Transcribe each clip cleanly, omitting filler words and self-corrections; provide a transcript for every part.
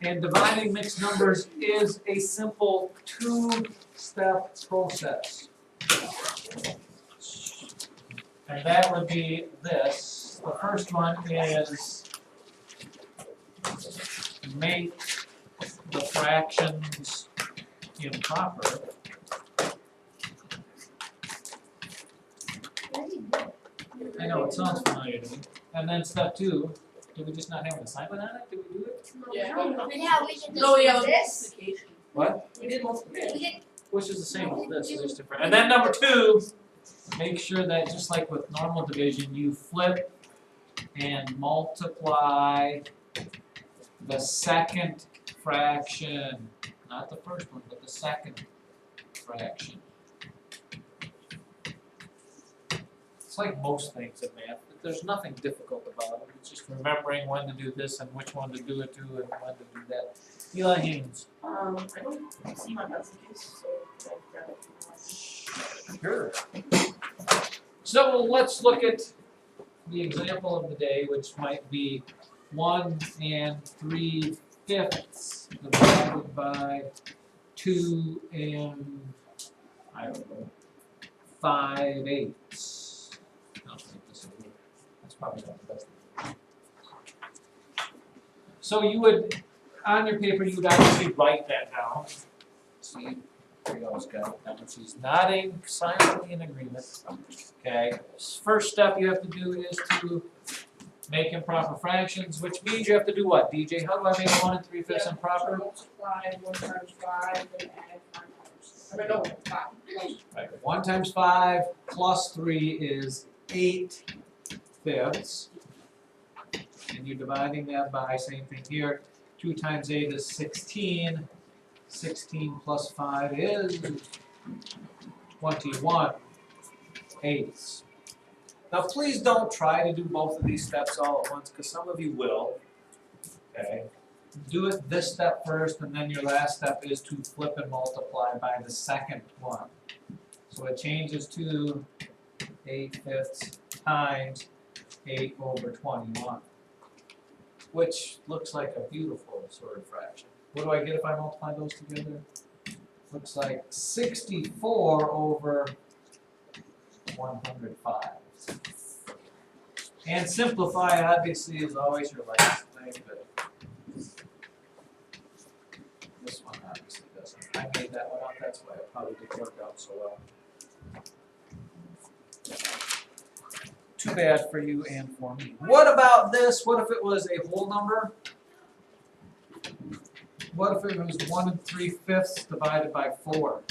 And dividing mixed numbers is a simple two-step process. And that would be this. The first one is make the fractions improper. I know, it sounds familiar to me. And then step two, did we just not have an assignment on it? Did we do it? Yeah, we did No, we have a this. multiplication. What? We did multiplication. We did Which is the same as this, it's just different. And then number two, make sure that just like with normal division, you flip and multiply the second fraction, not the first one, but the second fraction. It's like most things in math, but there's nothing difficult about it. It's just remembering when to do this and which one to do it to and when to do that. Eli Haynes. I don't see my pencil case, so I'll grab it from the Sure. So let's look at the example of the day, which might be 1 3/5 divided by 2 I don't know, 5/8. I don't think this will work. That's probably not the best. So you would, on your paper, you would actually write that down. See? There you go, Scott. Now she's nodding silently in agreement. Okay. First step you have to do is to make improper fractions, which means you have to do what, DJ? How do I make 1 3/5 improper? Multiply 1 times 5 and add 5 times. I mean, no, 5. Right. 1 times 5 plus 3 is 8/5. And you're dividing that by, same thing here, 2 times 8 is 16. 16 plus 5 is 21/8. Now please don't try to do both of these steps all at once, because some of you will. Okay. Do it this step first, and then your last step is to flip and multiply by the second one. So it changes to 8/5 times 8/21, which looks like a beautiful sort of fraction. What do I get if I multiply those together? Looks like 64/105. And simplify, obviously, is always your last thing, but this one obviously doesn't. I made that one up, that's why it probably didn't work out so well. Too bad for you and for me. What about this? What if it was a whole number? What if it was 1 3/5 divided by 4?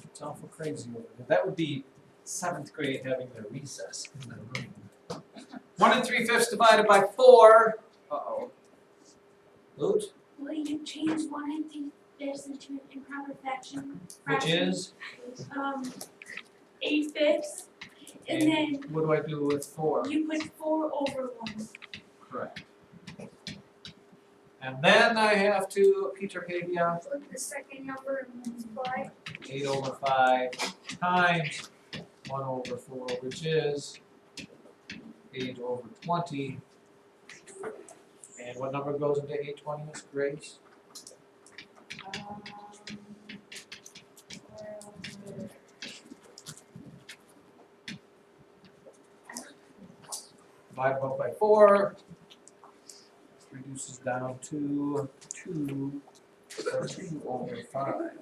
It's awful crazy over there. That would be 7th grade having their recess in their room. 1 3/5 divided by 4. Uh-oh. Oops. Well, you change 1 and 3/5 into an improper fraction. Which is? 8/5, and then what do I do with 4? you put 4/1. Correct. And then I have to, Peter Pavia, Flip the second number and multiply. 8/5 times 1/4, which is 8/20. And what number goes into 8/20, Grace? Divide both by 4. Reduces down to 2/5.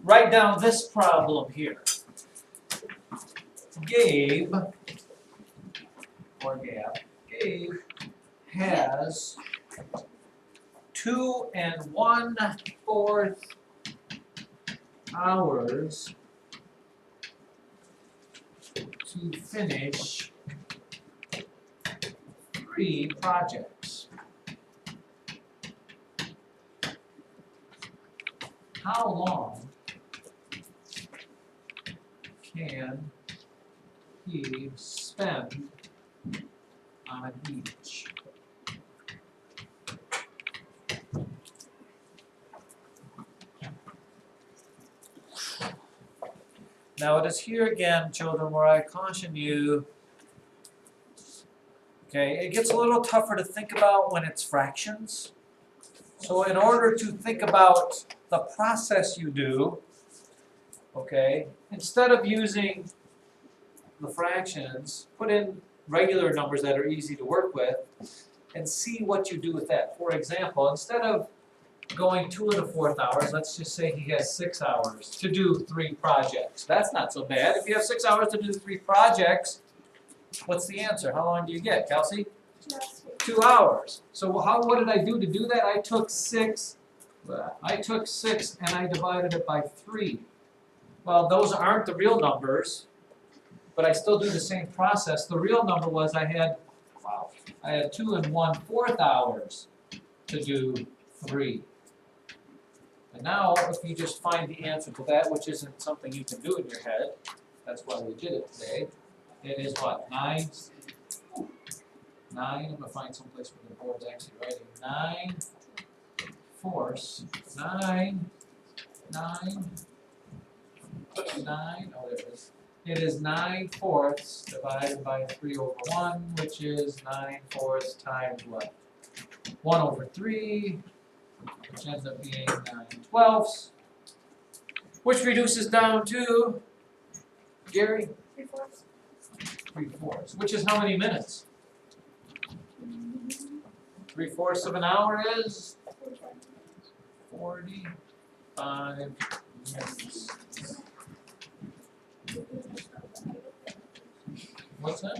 Write down this problem here. Gabe has 2 1/4 hours to finish 3 projects. How long can he spend on each? Now it is here again, children, where I caution you. Okay, it gets a little tougher to think about when it's fractions. So in order to think about the process you do, okay, instead of using the fractions, put in regular numbers that are easy to work with and see what you do with that. For example, instead of going 2 1/4 hours, let's just say he has 6 hours to do 3 projects. That's not so bad. If you have 6 hours to do 3 projects, what's the answer? How long do you get, Kelsey? 2 hours. So what did I do to do that? I took 6 and I divided it by 3. Well, those aren't the real numbers, but I still do the same process. The real number was I had 2 1/4 hours to do 3. And now, if you just find the answer to that, which isn't something you can do in your head, that's why we did it today, it is what, 9? 9, I'm gonna find someplace where the board's actually writing, 9/4, 9, oh there it is. It is 9/4 divided by 3/1, which is 9/4 times what? 1/3, which ends up being 9/12, which reduces down to, Gary? 3/4. 3/4, which is how many minutes? 3/4 of an hour is 45 minutes. What's that?